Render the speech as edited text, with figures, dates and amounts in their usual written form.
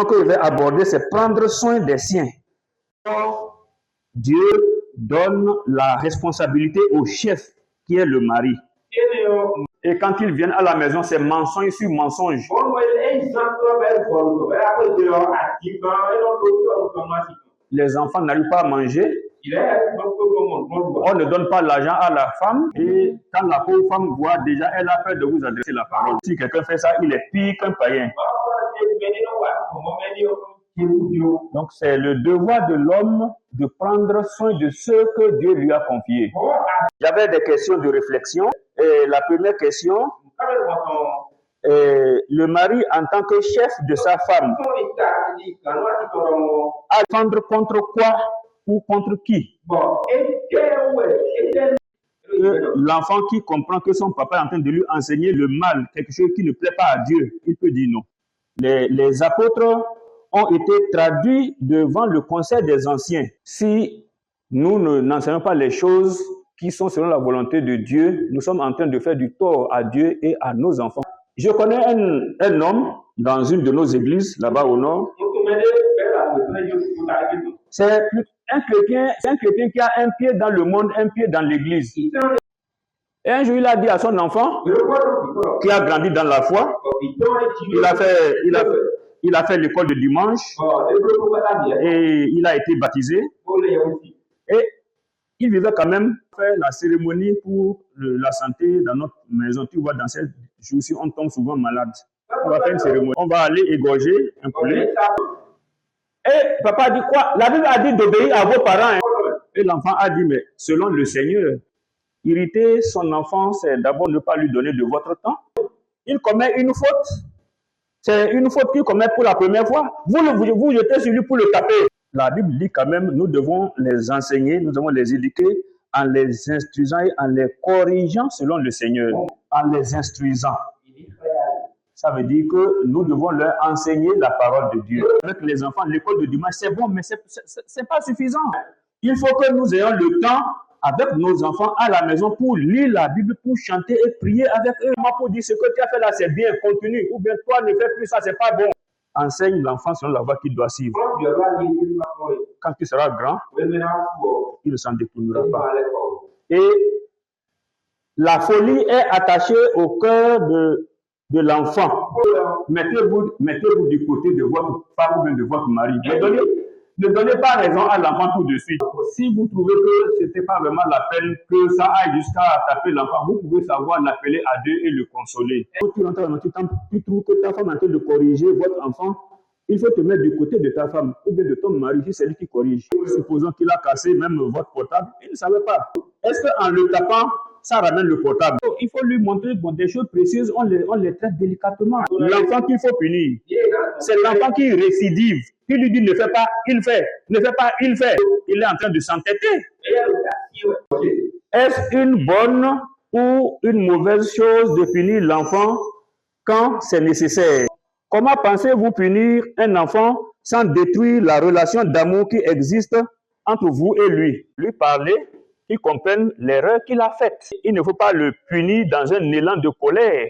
que je vais aborder, c'est prendre soin des siens. Dieu donne la responsabilité au chef, qui est le mari. Et quand ils viennent à la maison, c'est mensonge sur mensonge. Les enfants n'arrivent pas à manger. On ne donne pas l'argent à la femme. Et quand la pauvre femme voit déjà, elle a peur de vous adresser la parole. Si quelqu'un fait ça, il est pire qu'un païen. Donc c'est le devoir de l'homme de prendre soin de ceux que Dieu lui a confiés. J'avais des questions de réflexion. Et la première question, le mari en tant que chef de sa femme, à défendre contre quoi ou contre qui? L'enfant qui comprend que son papa est en train de lui enseigner le mal, quelque chose qui ne plaît pas à Dieu, il peut dire non. Les apôtres ont été traduits devant le conseil des anciens. Si nous n'enseignons pas les choses qui sont selon la volonté de Dieu, nous sommes en train de faire du tort à Dieu et à nos enfants. Je connais un homme dans une de nos églises, là-bas au nord. C'est un chrétien qui a un pied dans le monde, un pied dans l'église. Et un jour, il a dit à son enfant, qui a grandi dans la foi, il a fait l'école de dimanche, et il a été baptisé. Et il vivait quand même faire la cérémonie pour la santé dans notre maison. Tu vois, dans cette jour-ci, on tombe souvent malade. On va faire une cérémonie. On va aller égorger un poulet. Et papa a dit quoi? La Bible a dit d'obéir à vos parents. Et l'enfant a dit, mais selon le Seigneur, irriter son enfant, c'est d'abord ne pas lui donner de votre temps. Il commet une faute. C'est une faute qu'il commet pour la première fois. Vous jetez sur lui pour le taper. La Bible dit quand même, nous devons les enseigner, nous devons les éduquer en les instruisant et en les corrigeant selon le Seigneur. En les instruisant. Ça veut dire que nous devons leur enseigner la parole de Dieu. Avec les enfants, l'école de dimanche, c'est bon, mais c'est pas suffisant. Il faut que nous ayons le temps avec nos enfants à la maison pour lire la Bible, pour chanter et prier avec eux. Pour dire ce que tu as fait là, c'est bien, continue. Ou bien toi, ne fais plus ça, c'est pas bon. Enseigne l'enfant selon la voie qu'il doit suivre. Quand il sera grand, il ne s'en détournera pas. Et la folie est attachée au cœur de l'enfant. Mettez-vous du côté de votre femme ou bien de votre mari. Ne donnez pas raison à l'enfant tout de suite. Si vous trouvez que ce n'était pas vraiment la peine que ça aille jusqu'à taper l'enfant, vous pouvez savoir l'appeler à Dieu et le consoler. Quand tu rentres dans tu trouves que ta femme est en train de corriger votre enfant, il faut te mettre du côté de ta femme ou bien de ton mari, si c'est lui qui corrige. Supposons qu'il a cassé même votre portable, il ne savait pas. Est-ce qu'en le tapant, ça ramène le portable? Il faut lui montrer des choses précises, on les traite délicatement. L'enfant qu'il faut punir, c'est l'enfant qui récidive. Qui lui dit ne fais pas, il fait. Ne fais pas, il fait. Il est en train de s'entêter. Est-ce une bonne ou une mauvaise chose de punir l'enfant quand c'est nécessaire? Comment pensez-vous punir un enfant sans détruire la relation d'amour qui existe entre vous et lui? Lui parler, qu'il comprenne l'erreur qu'il a faite. Il ne faut pas le punir dans un élan de colère.